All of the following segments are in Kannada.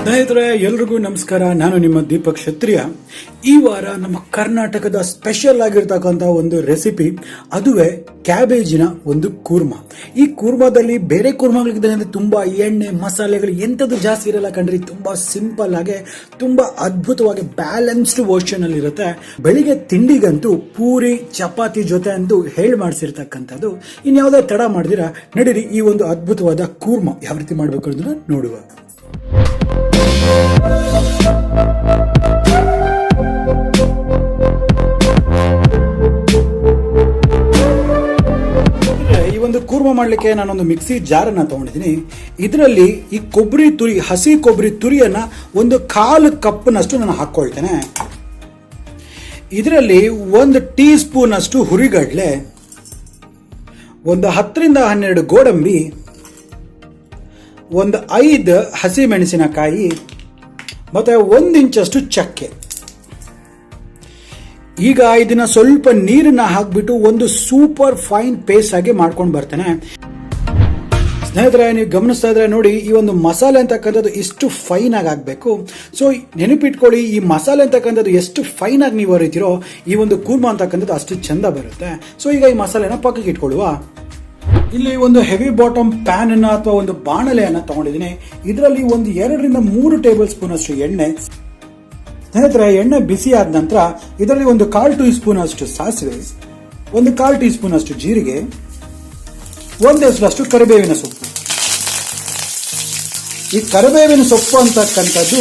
ಸ್ನೇಹಿತರೆ, ಎಲ್ರಿಗೂ ನಮಸ್ಕಾರ. ನಾನು ನಿಮ್ಮ ದೀಪಕ್ ಕ್ಷತ್ರಿಯ. ಈ ವಾರ ನಮ್ಮ ಕರ್ನಾಟಕದ ಸ್ಪೆಷಲ್ ಆಗಿರ್ತಕ್ಕಂಥ ಒಂದು ರೆಸಿಪಿ, ಅದುವೇ ಕ್ಯಾಬೇಜಿನ ಒಂದು ಕೂರ್ಮಾ. ಈ ಕೂರ್ಮಾದಲ್ಲಿ ಬೇರೆ ಕೂರ್ಮಾಗಳಿದ್ರೆ ತುಂಬಾ ಎಣ್ಣೆ ಮಸಾಲೆಗಳು ಎಂಥದ್ದು ಜಾಸ್ತಿ ಇರಲ್ಲ ಕಣ್ರಿ. ತುಂಬಾ ಸಿಂಪಲ್ ಆಗಿ ತುಂಬಾ ಅದ್ಭುತವಾಗಿ ಬ್ಯಾಲೆನ್ಸ್ಡ್ ವರ್ಷನ್ ಅಲ್ಲಿ ಇರುತ್ತೆ. ಬೆಳಿಗ್ಗೆ ತಿಂಡಿಗಂತೂ ಪೂರಿ ಚಪಾತಿ ಜೊತೆ ಅಂತೂ ಹೇಳಿ ಮಾಡಿಸಿರ್ತಕ್ಕಂಥದ್ದು. ಇನ್ಯಾವುದೇ ತಡ ಮಾಡಿದಿರಾ, ನಡೀರಿ ಈ ಒಂದು ಅದ್ಭುತವಾದ ಕೂರ್ಮಾ ಯಾವ ರೀತಿ ಮಾಡಬೇಕು ಅನ್ನೋದನ್ನ ನೋಡುವ. ಈ ಒಂದು ಕೂರ್ಮಾ ಮಾಡಲಿಕ್ಕೆ ನಾನೊಂದು ಮಿಕ್ಸಿ ಜಾರನ್ನ ತಗೊಂಡಿದ್ದೀನಿ. ಇದರಲ್ಲಿ ಈ ಕೊಬ್ಬರಿ ತುರಿ, ಹಸಿ ಕೊಬ್ಬರಿ ತುರಿಯನ್ನ ಒಂದು 1/4 ಕಪ್ನಷ್ಟು ನಾನು ಹಾಕೊಳ್ತೇನೆ. ಇದರಲ್ಲಿ 1 ಟೀ ಸ್ಪೂನ್ ಅಷ್ಟು ಹುರಿಗಡಲೆ, ಒಂದು 10 ರಿಂದ 12 ಗೋಡಂಬಿ, ಒಂದು 5 ಹಸಿ ಮೆಣಸಿನಕಾಯಿ ಮತ್ತೆ 1 ಇಂಚಷ್ಟು ಚಕ್ಕೆ. ಈಗ ಇದನ್ನ ಸ್ವಲ್ಪ ನೀರನ್ನ ಹಾಕ್ಬಿಟ್ಟು ಒಂದು ಸೂಪರ್ ಫೈನ್ ಪೇಸ್ಟ್ ಆಗಿ ಮಾಡ್ಕೊಂಡು ಬರ್ತೇನೆ. ಸ್ನೇಹಿತರೆ, ನೀವು ಗಮನಿಸ್ತಾ ಇದ್ರೆ ನೋಡಿ, ಈ ಒಂದು ಮಸಾಲೆ ಅಂತಕ್ಕಂಥದ್ದು ಇಷ್ಟು ಫೈನ್ ಆಗಿ ಆಗ್ಬೇಕು. ಸೊ ನೆನಪಿಟ್ಕೊಳ್ಳಿ, ಈ ಮಸಾಲೆ ಅಂತಕ್ಕಂಥದ್ದು ಎಷ್ಟು ಫೈನ್ ಆಗಿ ನೀವು ಅರಿತೀರೋ ಈ ಒಂದು ಕೂರ್ಮಾ ಅಂತಕ್ಕಂಥದ್ದು ಅಷ್ಟು ಚಂದ ಬರುತ್ತೆ. ಸೊ ಈಗ ಈ ಮಸಾಲೆನ ಪಕ್ಕಕ್ಕೆ ಇಟ್ಕೊಳ್ಳುವ. ಇಲ್ಲಿ ಒಂದು ಹೆವಿ ಬಾಟಮ್ ಪ್ಯಾನ್ ಅನ್ನ ಅಥವಾ ಒಂದು ಬಾಣಲೆಯನ್ನ ತಗೊಂಡಿದ್ದೀನಿ. ಇದರಲ್ಲಿ ಒಂದು 2 ರಿಂದ 3 ಟೇಬಲ್ ಸ್ಪೂನ್ ಅಷ್ಟು ಎಣ್ಣೆ. ಸ್ನೇಹಿತರೆ, ಎಣ್ಣೆ ಬಿಸಿ ಆದ ನಂತರ ಇದರಲ್ಲಿ ಒಂದು 1/4 ಟೀ ಸ್ಪೂನ್ ಅಷ್ಟು ಸಾಸಿವೆ, ಒಂದು 1/4 ಟೀ ಸ್ಪೂನ್ ಅಷ್ಟು ಜೀರಿಗೆ, 1 ಎಸಳಷ್ಟು ಕರಿಬೇವಿನ ಸೊಪ್ಪು. ಈ ಕರಿಬೇವಿನ ಸೊಪ್ಪು ಅಂತಕ್ಕಂಥದ್ದು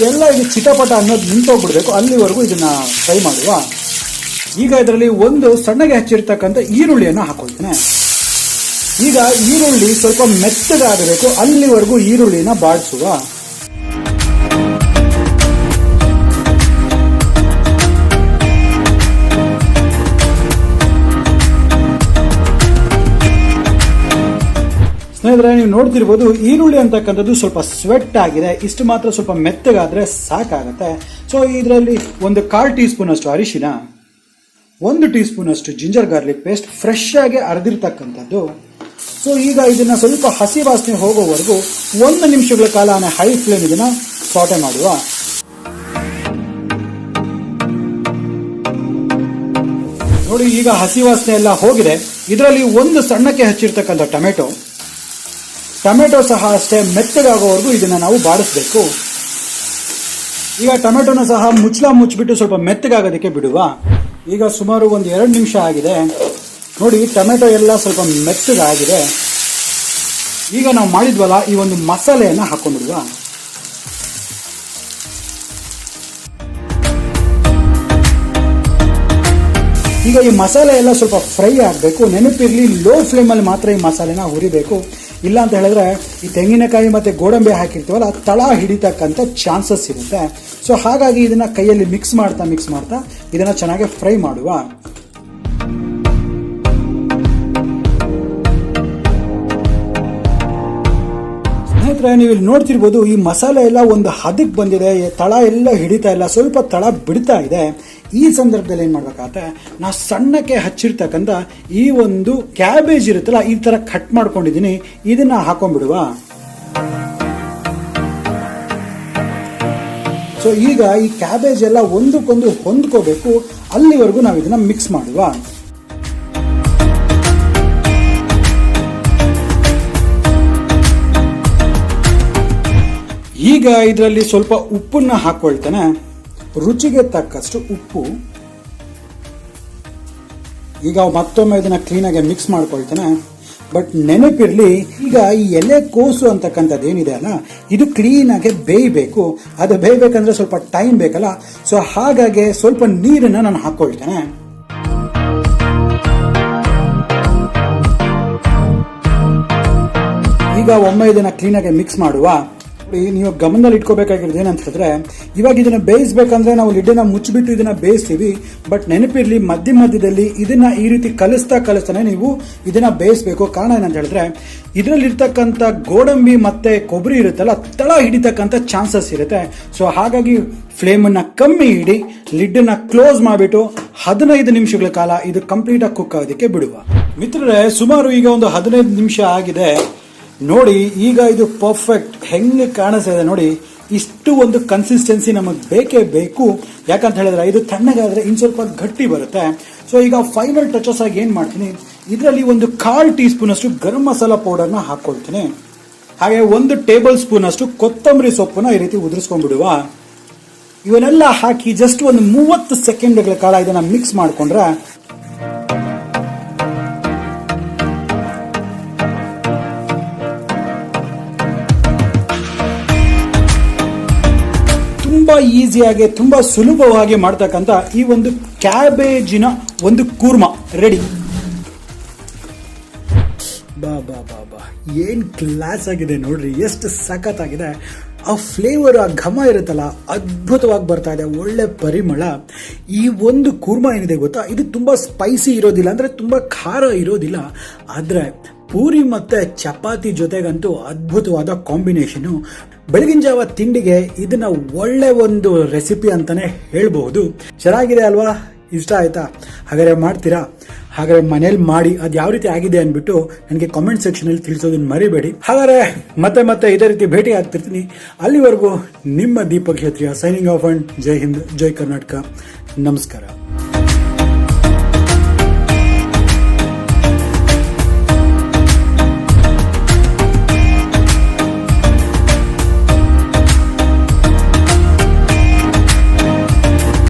ಎಲ್ಲ ಇದು ಚಿಟಪಟ ಅನ್ನೋದು ನಿಂತೋಗ್ಬಿಡ್ಬೇಕು, ಅಲ್ಲಿವರೆಗೂ ಇದನ್ನ ಫ್ರೈ ಮಾಡುವ. ಈಗ ಇದರಲ್ಲಿ ಒಂದು ಸಣ್ಣಗೆ ಹಚ್ಚಿರ್ತಕ್ಕಂಥ ಈರುಳ್ಳಿಯನ್ನು ಹಾಕೊಳ್ತೇನೆ. ಈಗ ಈರುಳ್ಳಿ ಸ್ವಲ್ಪ ಮೆತ್ತಗಾಗಬೇಕು, ಅಲ್ಲಿವರೆಗೂ ಈರುಳ್ಳಿನ ಬಾಡಿಸುವ. ಸ್ನೇಹಿತರೆ, ನೀವು ನೋಡ್ತಿರ್ಬೋದು, ಈರುಳ್ಳಿ ಅಂತಕ್ಕಂಥದ್ದು ಸ್ವಲ್ಪ ಸ್ವೆಟ್ ಆಗಿದೆ. ಇಷ್ಟು ಮಾತ್ರ ಸ್ವಲ್ಪ ಮೆತ್ತಗಾದ್ರೆ ಸಾಕಾಗತ್ತೆ. ಸೊ ಇದರಲ್ಲಿ ಒಂದು 1/4 ಟೀ ಸ್ಪೂನ್ ಅಷ್ಟು ಅರಿಶಿನ, 1 ಟೀ ಸ್ಪೂನ್ ಅಷ್ಟು ಜಿಂಜರ್ ಗಾರ್ಲಿಕ್ ಪೇಸ್ಟ್, ಫ್ರೆಶ್ ಆಗಿ ಅರೆದಿರ್ತಕ್ಕಂಥದ್ದು. ಸೊ ಈಗ ಇದನ್ನ ಸ್ವಲ್ಪ ಹಸಿ ವಾಸನೆ ಹೋಗೋವರೆಗೂ 1 ನಿಮಿಷಗಳ ಕಾಲ ಹೈ ಫ್ಲೇಮ್ ಇದನ್ನ ಸಾಟೆ ಮಾಡುವ. ನೋಡಿ, ಈಗ ಹಸಿ ವಾಸನೆ ಎಲ್ಲ ಹೋಗಿದೆ. ಇದರಲ್ಲಿ ಒಂದು ಸಣ್ಣಕ್ಕೆ ಹಚ್ಚಿರ್ತಕ್ಕಂಥ ಟೊಮೆಟೊ ಸಹ ಅಷ್ಟೇ ಮೆತ್ತಗಾಗೋವರೆಗೂ ಇದನ್ನ ನಾವು ಬಾಡಿಸ್ಬೇಕು. ಈಗ ಟೊಮೆಟೊನ ಸಹ ಮುಚ್ಚಿಬಿಟ್ಟು ಸ್ವಲ್ಪ ಮೆತ್ತಗಾಗೋದಕ್ಕೆ ಬಿಡುವ. ಈಗ ಸುಮಾರು ಒಂದು 2 ನಿಮಿಷ ಆಗಿದೆ. ನೋಡಿ, ಟೊಮೆಟೊ ಎಲ್ಲ ಸ್ವಲ್ಪ ಮೆತ್ತಗಾಗಿದೆ. ಈಗ ನಾವು ಮಾಡಿದ್ವಲ್ಲ ಈ ಒಂದು ಮಸಾಲೆಯನ್ನು ಹಾಕೊಂಡ್ಬಿಡುವ. ಈಗ ಈ ಮಸಾಲೆ ಎಲ್ಲ ಸ್ವಲ್ಪ ಫ್ರೈ ಆಗಬೇಕು. ನೆನಪಿರ್ಲಿ, ಲೋ ಫ್ಲೇಮಲ್ಲಿ ಮಾತ್ರ ಈ ಮಸಾಲೆನ ಹುರಿಬೇಕು. ಇಲ್ಲ ಅಂತ ಹೇಳಿದ್ರೆ ಈ ತೆಂಗಿನಕಾಯಿ ಮತ್ತೆ ಗೋಡಂಬಿ ಹಾಕಿರ್ತೀವಲ್ಲ, ತಳ ಹಿಡಿತಕ್ಕಂಥ ಚಾನ್ಸಸ್ ಇರುತ್ತೆ. ಸೊ ಹಾಗಾಗಿ ಇದನ್ನ ಕೈಯಲ್ಲಿ ಮಿಕ್ಸ್ ಮಾಡ್ತಾ ಇದನ್ನ ಚೆನ್ನಾಗಿ ಫ್ರೈ ಮಾಡುವ. ಸ್ನೇಹಿತರೆ, ನೀವು ಇಲ್ಲಿ ನೋಡ್ತಿರ್ಬೋದು, ಈ ಮಸಾಲೆ ಎಲ್ಲ ಒಂದು ಹದಕ್ಕೆ ಬಂದಿದೆ, ತಳ ಎಲ್ಲ ಹಿಡಿತಾ ಇಲ್ಲ, ಸ್ವಲ್ಪ ತಳ ಬಿಡ್ತಾ ಇದೆ. ಈ ಸಂದರ್ಭದಲ್ಲಿ ಏನ್ ಮಾಡ್ಬೇಕಾಗತ್ತೆ, ನಾವು ಸಣ್ಣಕ್ಕೆ ಹಚ್ಚಿರ್ತಕ್ಕಂಥ ಈ ಒಂದು ಕ್ಯಾಬೇಜ್ ಇರುತ್ತಲ್ಲ, ಈ ತರ ಕಟ್ ಮಾಡ್ಕೊಂಡಿದ್ದೀನಿ, ಇದನ್ನ ಹಾಕೊಂಡ್ಬಿಡುವ. ಸೊ ಈಗ ಈ ಕ್ಯಾಬೇಜ್ ಎಲ್ಲ ಒಂದಕ್ಕೊಂದು ಹೊಂದ್ಕೋಬೇಕು, ಅಲ್ಲಿವರೆಗೂ ನಾವು ಇದನ್ನ ಮಿಕ್ಸ್ ಮಾಡುವ. ಈಗ ಇದರಲ್ಲಿ ಸ್ವಲ್ಪ ಉಪ್ಪನ್ನ ಹಾಕೊಳ್ತೇನೆ, ರುಚಿಗೆ ತಕ್ಕಷ್ಟು ಉಪ್ಪು. ಈಗ ಮತ್ತೊಮ್ಮೆ ಇದನ್ನ ಕ್ಲೀನಾಗಿ ಮಿಕ್ಸ್ ಮಾಡ್ಕೊಳ್ತೇನೆ. ಬಟ್ ನೆನಪಿರ್ಲಿ, ಈಗ ಈ ಎಲೆ ಕೋಸು ಅಂತಕ್ಕಂಥದ್ದು ಏನಿದೆ ಅಲ್ಲ, ಇದು ಕ್ಲೀನಾಗಿ ಬೇಯಬೇಕು. ಅದು ಬೇಯಬೇಕಂದ್ರೆ ಸ್ವಲ್ಪ ಟೈಮ್ ಬೇಕಲ್ಲ. ಸೊ ಹಾಗಾಗಿ ಸ್ವಲ್ಪ ನೀರನ್ನ ನಾನು ಹಾಕೊಳ್ತೇನೆ. ಈಗ ಒಮ್ಮೆ ಇದನ್ನ ಕ್ಲೀನಾಗಿ ಮಿಕ್ಸ್ ಮಾಡುವ. ನೀವು ಗಮನದಲ್ಲಿ ಇಟ್ಕೋಬೇಕಾಗಿರೋದು ಏನಂತ ಹೇಳಿದ್ರೆ, ಇವಾಗ ಇದನ್ನ ಬೇಯಿಸಬೇಕಂದ್ರೆ ನಾವು ಲಿಡ್ಡನ್ನ ಮುಚ್ಚಿಬಿಟ್ಟು ಇದನ್ನ ಬೇಯಿಸ್ತೀವಿ. ಬಟ್ ನೆನಪಿರ್ಲಿ, ಮಧ್ಯದಲ್ಲಿ ಇದನ್ನ ಈ ರೀತಿ ಕಲಿಸ್ತಾನೆ ನೀವು ಇದನ್ನ ಬೇಯಿಸಬೇಕು. ಕಾರಣ ಏನಂತ ಹೇಳಿದ್ರೆ, ಇದರಲ್ಲಿ ಇರ್ತಕ್ಕಂಥ ಗೋಡಂಬಿ ಮತ್ತೆ ಕೊಬ್ಬರಿ ಇರುತ್ತಲ್ಲ, ತಳ ಹಿಡಿತಕ್ಕಂಥ ಚಾನ್ಸಸ್ ಇರುತ್ತೆ. ಸೊ ಹಾಗಾಗಿ ಫ್ಲೇಮ್ ಅನ್ನ ಕಮ್ಮಿ ಇಡಿ, ಲಿಡ್ಡನ್ನ ಕ್ಲೋಸ್ ಮಾಡಿಬಿಟ್ಟು 15 ನಿಮಿಷಗಳ ಕಾಲ ಇದು ಕಂಪ್ಲೀಟ್ ಆಗಿ ಕುಕ್ ಆಗೋದಕ್ಕೆ ಬಿಡುವ. ಮಿತ್ರರೇ, ಸುಮಾರು ಈಗ ಒಂದು 15 ನಿಮಿಷ ಆಗಿದೆ. ನೋಡಿ ಈಗ ಇದು ಪರ್ಫೆಕ್ಟ್ ಹೆಂಗೆ ಕಾಣಿಸ್ತಾ ನೋಡಿ. ಇಷ್ಟು ಒಂದು ಕನ್ಸಿಸ್ಟೆನ್ಸಿ ನಮಗೆ ಬೇಕೇ ಬೇಕು. ಯಾಕಂತ ಹೇಳಿದ್ರೆ ಇದು ತಣ್ಣಗಾದ್ರೆ ಇನ್ ಸ್ವಲ್ಪ ಗಟ್ಟಿ ಬರುತ್ತೆ. ಸೊ ಈಗ ಫೈನಲ್ ಟಚಸ್ ಆಗಿ ಏನ್ ಮಾಡ್ತೀನಿ, ಇದರಲ್ಲಿ ಒಂದು 1/4 ಟೀ ಸ್ಪೂನ್ ಅಷ್ಟು ಗರಂ ಮಸಾಲಾ ಪೌಡರ್ನ ಹಾಕೊಳ್ತೀನಿ. ಹಾಗೆ 1 ಟೇಬಲ್ ಸ್ಪೂನ್ ಅಷ್ಟು ಕೊತ್ತಂಬರಿ ಸೊಪ್ಪನ್ನ ಈ ರೀತಿ ಉದುರಿಸ್ಕೊಂಡ್ಬಿಡುವ. ಇವನ್ನೆಲ್ಲ ಹಾಕಿ ಜಸ್ಟ್ ಒಂದು 30 ಸೆಕೆಂಡ್ಗಳ ಕಾಲ ಇದನ್ನ ಮಿಕ್ಸ್ ಮಾಡ್ಕೊಂಡ್ರೆ ತುಂಬಾ ಈಸಿಯಾಗಿ ತುಂಬಾ ಸುಲಭವಾಗಿ ಮಾಡ್ತಕ್ಕಂಥ ಈ ಒಂದು ಕ್ಯಾಬೇಜಿನ ಒಂದು ಕೂರ್ಮಾ ರೆಡಿ. ಬಾ ಬಾ ಬಾ ಬಾ ಏನ್ ಕ್ಲಾಸ್ ಆಗಿದೆ ನೋಡ್ರಿ, ಎಷ್ಟು ಸಖತ್ತಾಗಿದೆ. ಆ ಫ್ಲೇವರ್, ಆ ಘಮ ಇರುತ್ತಲ್ಲ, ಅದ್ಭುತವಾಗಿ ಬರ್ತಾ ಇದೆ, ಒಳ್ಳೆ ಪರಿಮಳ. ಈ ಒಂದು ಕೂರ್ಮಾ ಏನಿದೆ ಗೊತ್ತಾ, ಇದು ತುಂಬಾ ಸ್ಪೈಸಿ ಇರೋದಿಲ್ಲ, ಅಂದ್ರೆ ತುಂಬಾ ಖಾರ ಇರೋದಿಲ್ಲ. ಆದ್ರೆ ಪೂರಿ ಮತ್ತೆ ಚಪಾತಿ ಜೊತೆಗಂತೂ ಅದ್ಭುತವಾದ ಕಾಂಬಿನೇಷನ್. ಬೆಳಗಿನ ಜಾವ ತಿಂಡಿಗೆ ಇದನ್ನ ಒಳ್ಳೆ ಒಂದು ರೆಸಿಪಿ ಅಂತಾನೆ ಹೇಳ್ಬಹುದು. ಚೆನ್ನಾಗಿದೆ ಅಲ್ವಾ? ಇಷ್ಟ ಆಯ್ತಾ? ಹಾಗಾದ್ರೆ ಮಾಡ್ತೀರಾ? ಹಾಗಾದ್ರೆ ಮನೇಲಿ ಮಾಡಿ ಅದು ಯಾವ ರೀತಿ ಆಗಿದೆ ಅಂದ್ಬಿಟ್ಟು ನನಗೆ ಕಾಮೆಂಟ್ ಸೆಕ್ಷನ್ ಅಲ್ಲಿ ತಿಳಿಸೋದನ್ನ ಮರಿಬೇಡಿ. ಹಾಗಾದ್ರೆ ಮತ್ತೆ ಇದೇ ರೀತಿ ಭೇಟಿ ಆಗ್ತಿರ್ತೀನಿ. ಅಲ್ಲಿವರೆಗೂ ನಿಮ್ಮ ದೀಪಕ್ ಕ್ಷೇತ್ರೀಯ ಸೈನಿಂಗ್ ಆಫ್ ಅಂಡ್ ಜೈ ಹಿಂದ್, ಜೈ ಕರ್ನಾಟಕ, ನಮಸ್ಕಾರ.